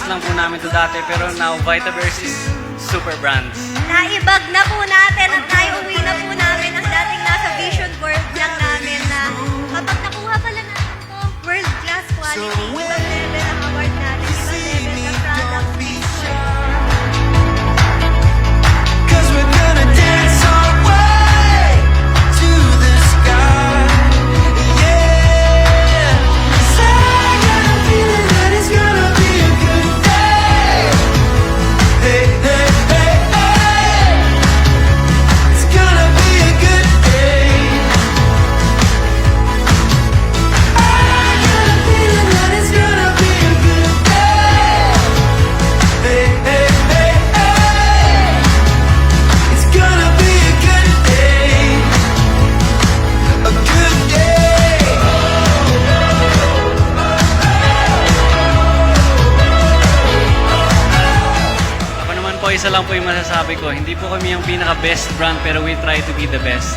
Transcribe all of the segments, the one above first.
Vitaverse lang po namin to dati, pero now Vitaverse is super brands. Naibag na po natin at naiuwi na po namin ang dating nasa vision board lang namin na kapag nakuha pala natin ito, world class quality, ibang level ang award natin, ibang level ang product picture. Cause we're gonna dance our way to the sky. Yeah. 'Cause I got a feeling that it's gonna be a good day. Hey, hey, hey, hey. It's gonna be a good day. I got a feeling that it's gonna be a good day. Hey, hey, hey, hey. It's gonna be a good day. A good day. Ako naman po, isa lang po yung masasabi ko. Hindi po kami yung pinaka-best brand, pero we try to be the best.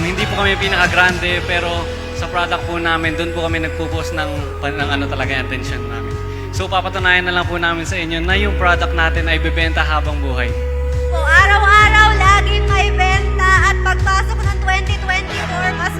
Hindi po kami yung pinaka-grande, pero sa product po namin, doon po kami nagpo-post ng ano talaga yung attention namin. So, papatunayan na lang po namin sa inyo na yung product natin ay bebenta habang buhay. So, araw-araw, laging may benta at pagpasok ng 2024, mas